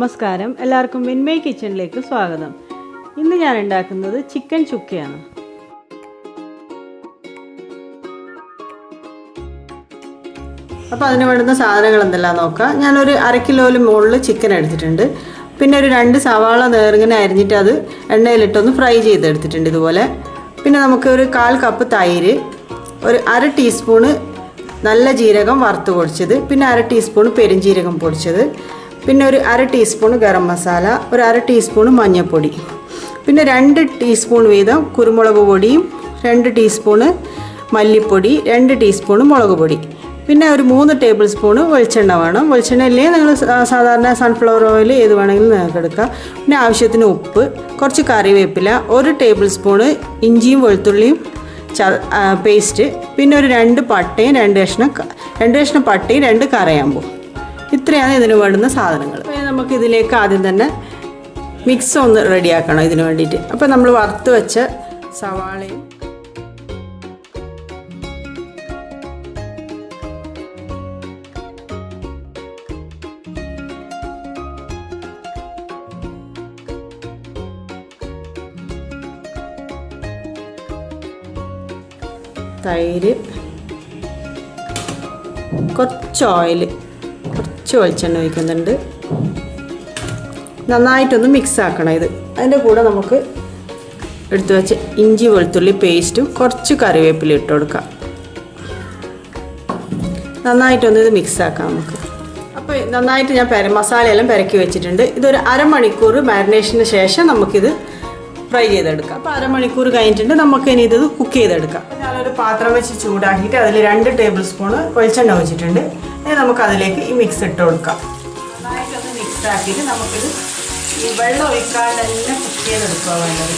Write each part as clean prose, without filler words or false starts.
നമസ്കാരം, എല്ലാവർക്കും വിൻമൈ കിച്ചണിലേക്ക് സ്വാഗതം. ഇന്ന് ഞാൻ ഉണ്ടാക്കുന്നത് ചിക്കൻ ചുക്കയാണ്. അപ്പോൾ അതിന് വേണ്ടുന്ന സാധനങ്ങൾ എന്തെല്ലാം നോക്കാം. ഞാനൊരു 1/2 കിലോയിൽ മുകളിൽ ചിക്കൻ എടുത്തിട്ടുണ്ട്. പിന്നെ ഒരു 2 സവാള നേർങ്ങനെ അരിഞ്ഞിട്ട് അത് എണ്ണയിലിട്ടൊന്ന് ഫ്രൈ ചെയ്തെടുത്തിട്ടുണ്ട് ഇതുപോലെ. പിന്നെ നമുക്ക് ഒരു 1/4 കപ്പ് തൈര്, ഒരു 1/2 ടീസ്പൂണ് നല്ല ജീരകം വറുത്ത് പൊടിച്ചത്, പിന്നെ 1/2 ടീസ്പൂൺ പെരുംജീരകം പൊടിച്ചത്, പിന്നെ ഒരു 1/2 ടീസ്പൂൺ ഗരം മസാല, ഒരു 1/2 ടീസ്പൂൺ മഞ്ഞൾപ്പൊടി, പിന്നെ 2 ടീസ്പൂൺ വീതം കുരുമുളക് പൊടിയും 2 ടീസ്പൂൺ മല്ലിപ്പൊടി, 2 ടീസ്പൂൺ മുളക് പൊടി, പിന്നെ ഒരു 3 ടേബിൾ സ്പൂൺ വെളിച്ചെണ്ണ വേണം. വെളിച്ചെണ്ണ ഇല്ലെങ്കിൽ നിങ്ങൾ സാധാരണ സൺഫ്ലവർ ഓയിൽ ഏത് വേണമെങ്കിലും നിങ്ങൾക്ക് എടുക്കാം. പിന്നെ ആവശ്യത്തിന് ഉപ്പ്, കുറച്ച് കറിവേപ്പില, 1 ടേബിൾ സ്പൂൺ ഇഞ്ചിയും വെളുത്തുള്ളിയും പേസ്റ്റ്, പിന്നെ ഒരു 2 പട്ടയും 2 കഷ്ണം പട്ടയും 2 കറയാമ്പൂ. ഇത്രയാണ് ഇതിന് വേണ്ടുന്ന സാധനങ്ങൾ. അപ്പോൾ നമുക്ക് ഇതിലേക്ക് ആദ്യം തന്നെ മിക്സ് ഒന്ന് റെഡിയാക്കണം ഇതിന് വേണ്ടിയിട്ട്. അപ്പോൾ നമ്മൾ വറുത്ത് വെച്ച സവാളയും തൈര്, കുറച്ച് ഓയിൽ, കുറച്ച് വെളിച്ചെണ്ണ ഒഴിക്കുന്നുണ്ട്. നന്നായിട്ടൊന്ന് മിക്സ് ആക്കണം ഇത്. അതിൻ്റെ കൂടെ നമുക്ക് എടുത്തു വെച്ച ഇഞ്ചി വെളുത്തുള്ളി പേസ്റ്റും കുറച്ച് കറിവേപ്പില ഇട്ട് കൊടുക്കാം. നന്നായിട്ടൊന്ന് ഇത് മിക്സ് ആക്കാം നമുക്ക്. അപ്പോൾ നന്നായിട്ട് ഞാൻ മസാലയെല്ലാം പെരക്കി വെച്ചിട്ടുണ്ട്. ഇതൊരു 1/2 മണിക്കൂർ മാരിനേഷന് ശേഷം നമുക്കിത് ഫ്രൈ ചെയ്തെടുക്കാം. അപ്പോൾ 1/2 മണിക്കൂർ കഴിഞ്ഞിട്ടുണ്ട്. നമുക്ക് ഇനി ഇത് കുക്ക് ചെയ്തെടുക്കാം. ഞാനൊരു പാത്രം വെച്ച് ചൂടാക്കിയിട്ട് അതിൽ 2 ടേബിൾ സ്പൂൺ വെളിച്ചെണ്ണ ഒഴിച്ചിട്ടുണ്ട്. ഇനി നമുക്ക് അതിലേക്ക് ഈ മിക്സ് ഇട്ട് കൊടുക്കാം. നന്നായിട്ടൊന്ന് മിക്സ് ആക്കിയിട്ട് നമുക്കിത് ഈ വെള്ളം ഒഴിക്കാതെ തന്നെ കുക്ക് ചെയ്തെടുക്കുക വേണ്ടത്.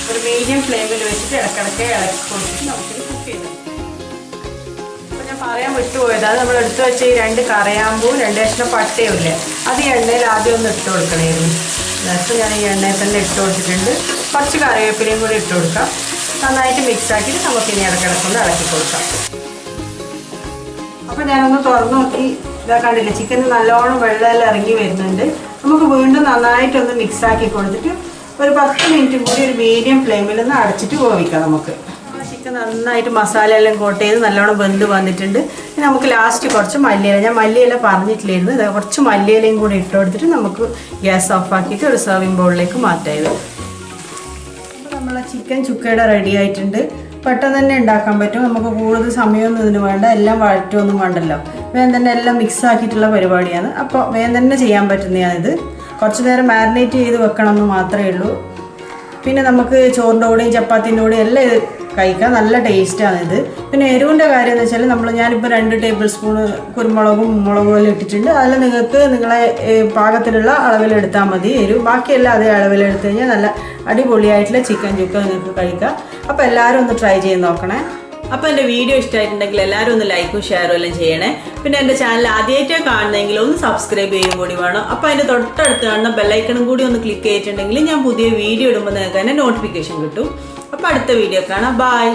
ഒരു മീഡിയം ഫ്ലെയിമിൽ വെച്ചിട്ട് ഇടയ്ക്കിടയ്ക്ക് ഇളക്കി കൊടുത്തിട്ട് നമുക്കിത് കുക്ക് ചെയ്തെടുക്കാം. അപ്പോൾ ഞാൻ പറയാൻ വിട്ടുപോയത്, അത് നമ്മൾ എടുത്ത് വെച്ച ഈ 2 കറയാമ്പൂവും 2 കഷ്ണം പട്ടയും ഇല്ലേ, അത് ഈ എണ്ണയിൽ ആദ്യം ഒന്ന് ഇട്ട് കൊടുക്കണമായിരുന്നു. അപ്പോൾ ഞാൻ ഈ എണ്ണയിൽ തന്നെ ഇട്ട് കൊടുത്തിട്ടുണ്ട്. കുറച്ച് കറിവേപ്പിലയും കൂടി ഇട്ട് കൊടുക്കാം. നന്നായിട്ട് മിക്സ് ആക്കിയിട്ട് നമുക്കിനി ഇടയ്ക്കിടയ്ക്കൊന്ന് ഇളക്കി കൊടുക്കാം. അപ്പോൾ ഞാനൊന്ന് തുറന്ന് നോക്കി, ഇതാ കണ്ടില്ലേ, ചിക്കൻ നല്ലോണം വെള്ളമെല്ലാം ഇറങ്ങി വരുന്നുണ്ട്. നമുക്ക് വീണ്ടും നന്നായിട്ടൊന്ന് മിക്സ് ആക്കി കൊടുത്തിട്ട് ഒരു 10 മിനിറ്റ് കൂടി ഒരു മീഡിയം ഫ്ലെയിമിൽ ഒന്ന് അടച്ചിട്ട് വേവിക്കാം. നമുക്ക് ചിക്കൻ നന്നായിട്ട് മസാല എല്ലാം കോട്ട് ചെയ്ത് നല്ലോണം വെന്ത് വന്നിട്ടുണ്ട്. ഇനി നമുക്ക് ലാസ്റ്റ് കുറച്ച് മല്ലിയില, ഞാൻ മല്ലിയില പറഞ്ഞിട്ടില്ലായിരുന്നു, ഇത് കുറച്ച് മല്ലിയിലയും കൂടി ഇട്ട് കൊടുത്തിട്ട് നമുക്ക് ഗ്യാസ് ഓഫ് ആക്കിയിട്ട് ഒരു സർവിങ് ബൗളിലേക്ക് മാറ്റാം. അപ്പോൾ നമ്മളെ ചിക്കൻ ചുക്കയുടെ റെഡി ആയിട്ടുണ്ട്. പെട്ടെന്ന് തന്നെ ഉണ്ടാക്കാൻ പറ്റും. നമുക്ക് കൂടുതൽ സമയമൊന്നും ഇതിന് വേണ്ട, എല്ലാം വഴറ്റൊന്നും വേണ്ടല്ലോ. വേഗം തന്നെ എല്ലാം മിക്സ് ആക്കിയിട്ടുള്ള പരിപാടിയാണ്. അപ്പോൾ വേഗം തന്നെ ചെയ്യാൻ പറ്റുന്നതാണിത്. കുറച്ച് നേരം മാരിനേറ്റ് ചെയ്ത് വെക്കണമെന്ന് മാത്രമേ ഉള്ളൂ. പിന്നെ നമുക്ക് ചോറിൻ്റെ കൂടെയും ചപ്പാത്തിൻ്റെ കൂടെയും എല്ലാം ഇത് കഴിക്കാം. നല്ല ടേസ്റ്റാണിത്. പിന്നെ എരിവിൻ്റെ കാര്യം എന്ന് വെച്ചാൽ ഞാനിപ്പോൾ 2 ടേബിൾ സ്പൂൺ കുരുമുളകും മുളകും എല്ലാം ഇട്ടിട്ടുണ്ട്. അതിൽ നിങ്ങൾക്ക് നിങ്ങളെ പാകത്തിലുള്ള അളവിലെടുത്താൽ മതി എരിവ്. ബാക്കിയെല്ലാം അതേ അളവിലെടുത്ത് കഴിഞ്ഞാൽ നല്ല അടിപൊളിയായിട്ടുള്ള ചിക്കൻ ചുക്ക നിങ്ങൾക്ക് കഴിക്കാം. അപ്പോൾ എല്ലാവരും ഒന്ന് ട്രൈ ചെയ്ത് നോക്കണേ. അപ്പോൾ എൻ്റെ വീഡിയോ ഇഷ്ടമായിട്ടുണ്ടെങ്കിൽ എല്ലാവരും ഒന്ന് ലൈക്കും ഷെയറും എല്ലാം ചെയ്യണേ. പിന്നെ എൻ്റെ ചാനൽ ആദ്യമായിട്ടാണ് കാണുന്നതെങ്കിൽ ഒന്ന് സബ്സ്ക്രൈബ് ചെയ്യും കൂടി വേണം. അപ്പോൾ അതിൻ്റെ തൊട്ടടുത്ത് കാണുന്ന ബെല്ലൈക്കണും കൂടി ഒന്ന് ക്ലിക്ക് ചെയ്തിട്ടുണ്ടെങ്കിൽ ഞാൻ പുതിയ വീഡിയോ ഇടുമ്പോൾ നിങ്ങൾക്ക് തന്നെ നോട്ടിഫിക്കേഷൻ കിട്ടും. അപ്പോൾ അടുത്ത വീഡിയോ കാണാം. ബൈ.